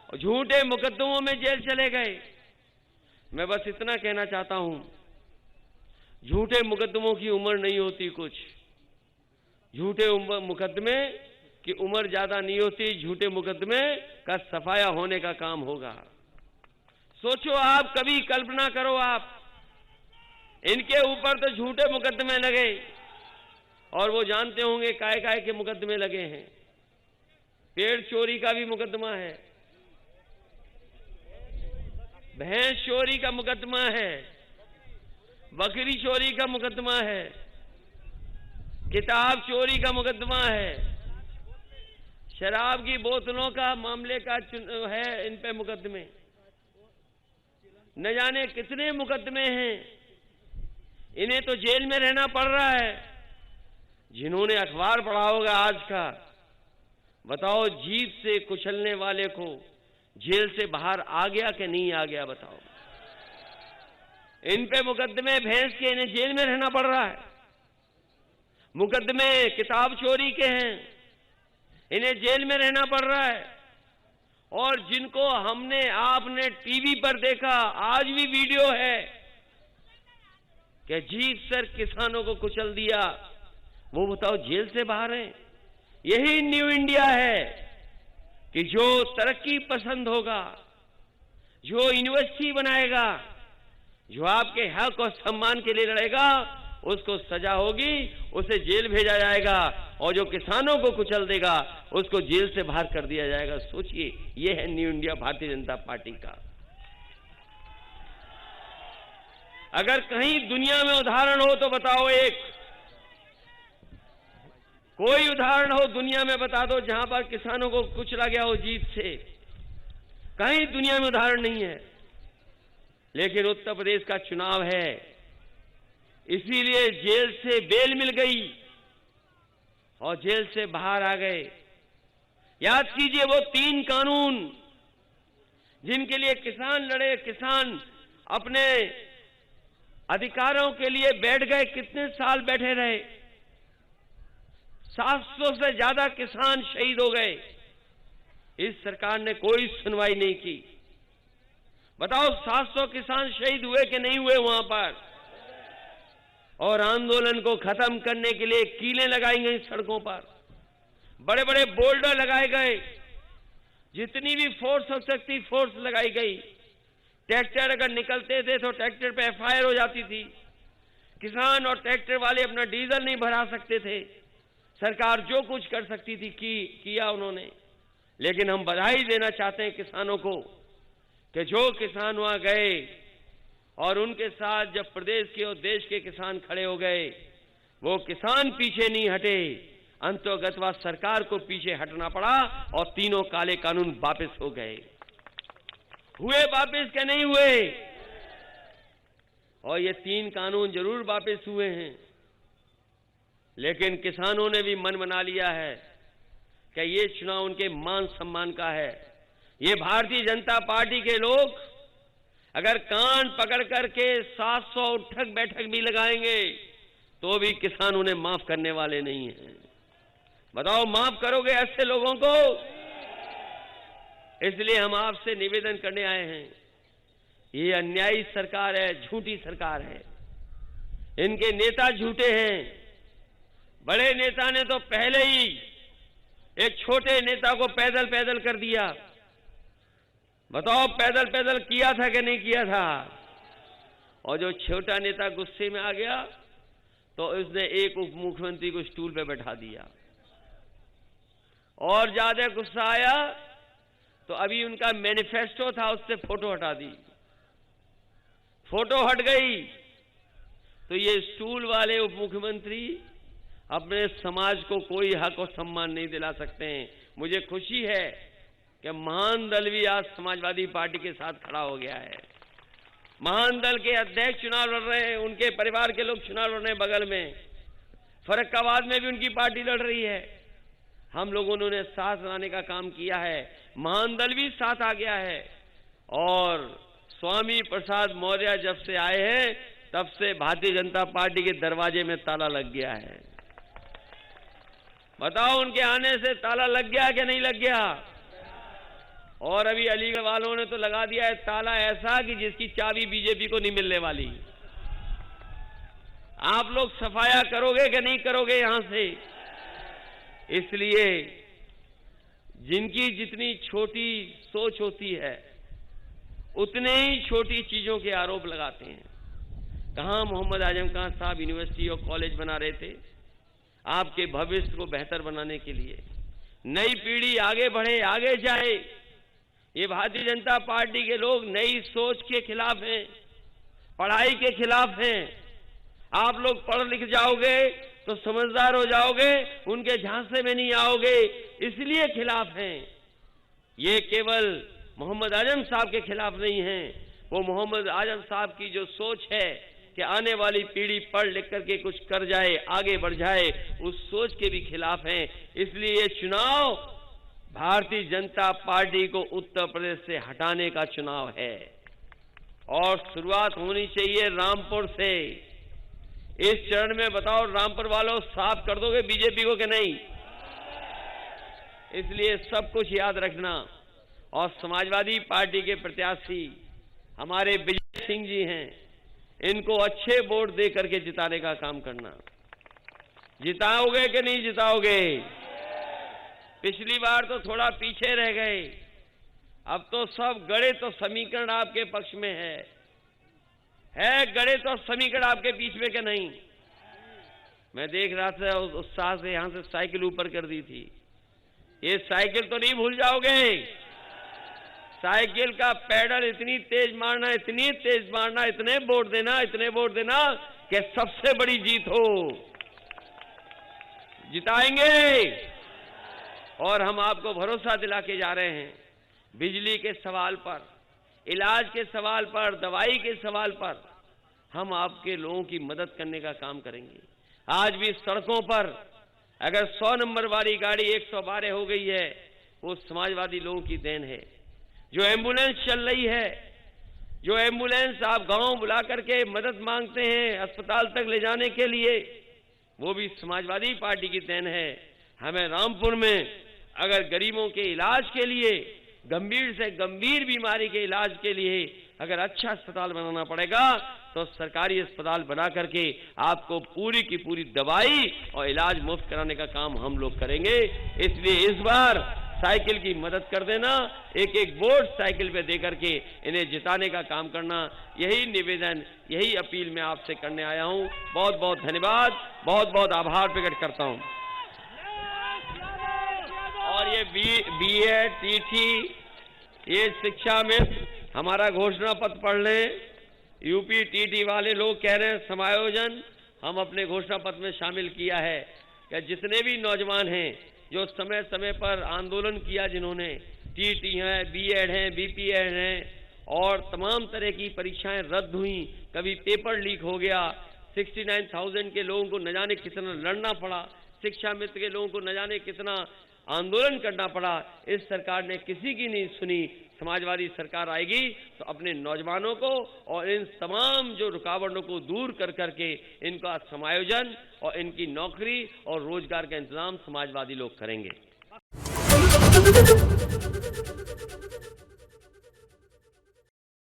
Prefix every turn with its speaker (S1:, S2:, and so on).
S1: और झूठे मुकदमों में जेल चले गए। मैं बस इतना कहना चाहता हूं, झूठे मुकदमों की उम्र नहीं होती कुछ, झूठे मुकदमे की उम्र ज्यादा नहीं होती, झूठे मुकदमे का सफाया होने का काम होगा। सोचो आप, कभी कल्पना करो आप, इनके ऊपर तो झूठे मुकदमे लगे और वो जानते होंगे काय काय के मुकदमे लगे हैं। पेड़ चोरी का भी मुकदमा है, भैंस चोरी का मुकदमा है, बकरी चोरी का मुकदमा है, किताब चोरी का मुकदमा है, शराब की बोतलों का मामले का है, इन पे मुकदमे, न जाने कितने मुकदमे हैं। इन्हें तो जेल में रहना पड़ रहा है। जिन्होंने अखबार पढ़ा होगा आज का, बताओ जीभ से कुचलने वाले को जेल से बाहर आ गया कि नहीं आ गया, बताओ। इन पे मुकदमे भैंस के, इन्हें जेल में रहना पड़ रहा है। मुकदमे किताब चोरी के हैं, इन्हें जेल में रहना पड़ रहा है। और जिनको हमने आपने टीवी पर देखा, आज भी वीडियो है कि जीत सर किसानों को कुचल दिया, वो बताओ जेल से बाहर हैं। यही न्यू इंडिया है कि जो तरक्की पसंद होगा, जो यूनिवर्सिटी बनाएगा, जो आपके हक और सम्मान के लिए लड़ेगा, उसको सजा होगी, उसे जेल भेजा जाएगा, और जो किसानों को कुचल देगा उसको जेल से बाहर कर दिया जाएगा। सोचिए, ये है new India Bharatiya Janata party का। अगर कहीं दुनिया में उदाहरण हो तो बताओ, एक कोई उदाहरण हो दुनिया में बता दो जहां पर किसानों को कुचला गया हो जीत से। कहीं दुनिया में उदाहरण नहीं है। लेकिन उत्तर प्रदेश का चुनाव है, इसीलिए जेल से बेल मिल गई और जेल से बाहर आ गए। याद कीजिए वो 3 कानून जिनके लिए किसान लड़े, किसान अपने अधिकारों के लिए बैठ गए, कितने साल बैठे रहे। 700 से ज्यादा किसान शहीद हो गए। इस सरकार ने कोई सुनवाई नहीं की। बताओ 700 किसान शहीद हुए कि नहीं हुए वहां पर? और आंदोलन को खत्म करने के लिए कीलें लगाई गई सड़कों पर, बड़े बड़े बोल्डर लगाए गए, जितनी भी फोर्स हो सकती फोर्स लगाई गई। ट्रैक्टर अगर निकलते थे तो ट्रैक्टर पे एफआईआर हो जाती थी। किसान और ट्रैक्टर वाले अपना डीजल नहीं भरा सकते थे। सरकार जो कुछ कर सकती थी किया उन्होंने। लेकिन हम बधाई देना चाहते हैं किसानों को कि जो किसान वहां गए और उनके साथ जब प्रदेश के और देश के किसान खड़े हो गए, वो किसान पीछे नहीं हटे। अंतोगतवा सरकार को पीछे हटना पड़ा और 3 काले कानून वापस हो गए। हुए वापस क्या नहीं हुए? और ये 3 कानून जरूर वापस हुए हैं। लेकिन किसानों ने भी मन बना लिया है कि ये चुनाव उनके मान सम्मान का है। ये भारतीय जनता पार्टी के लोग अगर कान पकड़ करके 700 उठक बैठक भी लगाएंगे तो भी किसान उन्हें माफ करने वाले नहीं हैं। बताओ, माफ करोगे ऐसे लोगों को? इसलिए हम आपसे निवेदन करने आए हैं। ये अन्यायी सरकार है, झूठी सरकार है। इनके नेता झूठे हैं। बड़े नेता ने तो पहले ही एक छोटे नेता को पैदल पैदल कर दिया। बताओ, पैदल पैदल किया था कि नहीं किया था? और जो छोटा नेता गुस्से में आ गया तो उसने एक उप मुख्यमंत्री को स्टूल पे बैठा दिया। और ज्यादा गुस्सा आया तो अभी उनका मैनिफेस्टो था, उससे फोटो हटा दी। फोटो हट गई तो ये स्टूल वाले उप मुख्यमंत्री अपने समाज को कोई हक और सम्मान नहीं दिला सकते हैं। मुझे खुशी है कि महान दल भी आज समाजवादी पार्टी के साथ खड़ा हो गया है। महान दल के अध्यक्ष चुनाव लड़ रहे हैं, उनके परिवार के लोग चुनाव लड़ रहे हैं बगल में। फर्रुखाबाद में भी उनकी पार्टी लड़ रही है। हम लोगों ने उन्हें साथ लाने का काम किया है। महान दल भी साथ आ गया है। और स्वामी प्रसाद मौर्य जब से आए हैं तब से भारतीय जनता पार्टी के दरवाजे में ताला लग गया है। बताओ, उनके आने से ताला लग गया कि नहीं लग गया? और अभी अलीगढ़ वालों ने तो लगा दिया है ताला ऐसा कि जिसकी चाबी बीजेपी को नहीं मिलने वाली। आप लोग सफाया करोगे कि नहीं करोगे यहां से? इसलिए जिनकी जितनी छोटी सोच होती है उतने ही छोटी चीजों के आरोप लगाते हैं। कहां मोहम्मद आजम खान साहब यूनिवर्सिटी और कॉलेज बना रहे थे आपके भविष्य को बेहतर बनाने के लिए। नई पीढ़ी आगे बढ़े, आगे जाए। ये भारतीय जनता पार्टी के लोग नई सोच के खिलाफ हैं, पढ़ाई के खिलाफ हैं। आप लोग पढ़ लिख जाओगे तो समझदार हो जाओगे, उनके झांसे में नहीं आओगे, इसलिए खिलाफ हैं। ये केवल मोहम्मद आजम साहब के खिलाफ नहीं है, वो मोहम्मद आजम साहब की जो सोच है कि आने वाली पीढ़ी पढ़ लिख करके कुछ कर जाए, आगे बढ़ जाए, उस सोच के भी खिलाफ हैं। इसलिए ये चुनाव भारतीय जनता पार्टी को उत्तर प्रदेश से हटाने का चुनाव है और शुरुआत होनी चाहिए रामपुर से। इस चरण में बताओ रामपुर वालों, साफ कर दोगे बीजेपी को कि नहीं? इसलिए सब कुछ याद रखना और समाजवादी पार्टी के प्रत्याशी हमारे विजय सिंह जी हैं, इनको अच्छे वोट दे करके जिताने का काम करना। जिताओगे कि नहीं जिताओगे? पिछली बार तो थोड़ा पीछे रह गए, अब तो सब गणित और समीकरण आपके पक्ष में है गणित और समीकरण आपके बीच में कि नहीं? मैं देख रहा था उस उत्साह से यहां से साइकिल ऊपर कर दी थी। ये साइकिल तो नहीं भूल जाओगे। साइकिल का पैडल इतनी तेज मारना, इतनी तेज मारना, इतने वोट देना, इतने वोट देना कि सबसे बड़ी जीत हो। जिताएंगे और हम आपको भरोसा दिला के जा रहे हैं। बिजली के सवाल पर, इलाज के सवाल पर, दवाई के सवाल पर हम आपके लोगों की मदद करने का काम करेंगे। आज भी सड़कों पर अगर 100 नंबर वाली गाड़ी 112 हो गई है, वो समाजवादी लोगों की देन है। जो एम्बुलेंस चल रही है, जो एम्बुलेंस आप गांव बुला करके मदद मांगते हैं अस्पताल तक ले जाने के लिए, वो भी समाजवादी पार्टी की देन है। हमें रामपुर में अगर गरीबों के इलाज के लिए, गंभीर से गंभीर बीमारी के इलाज के लिए अगर अच्छा अस्पताल बनाना पड़ेगा तो सरकारी अस्पताल बना करके आपको पूरी की पूरी दवाई और इलाज मुफ्त कराने का काम हम लोग करेंगे। इसलिए इस बार साइकिल की मदद कर देना, एक एक वोट साइकिल पे दे करके इन्हें जिताने का काम करना, यही निवेदन, यही अपील मैं आपसे करने आया हूं। बहुत बहुत धन्यवाद, बहुत बहुत आभार प्रकट करता हूं। और ये बीएड, टीटी, ये शिक्षा में हमारा घोषणा पत्र पढ़ लें। यूपी टीटी वाले लोग कह रहे हैं समायोजन हम अपने घोषणा पत्र में शामिल किया है कि जितने भी नौजवान हैं जो समय समय पर आंदोलन किया, जिन्होंने टीटी हैं, बीएड हैं, बीपीएड हैं और तमाम तरह की परीक्षाएं रद्द हुई, कभी पेपर लीक हो गया, 69,000 के लोगों को न जाने कितना लड़ना पड़ा, शिक्षा मित्र के लोगों को न जाने कितना आंदोलन करना पड़ा, इस सरकार ने किसी की नहीं सुनी। समाजवादी सरकार आएगी तो अपने नौजवानों को और इन तमाम जो रुकावटों को दूर कर करके इनका समायोजन और इनकी नौकरी और रोजगार का इंतजाम समाजवादी लोग करेंगे।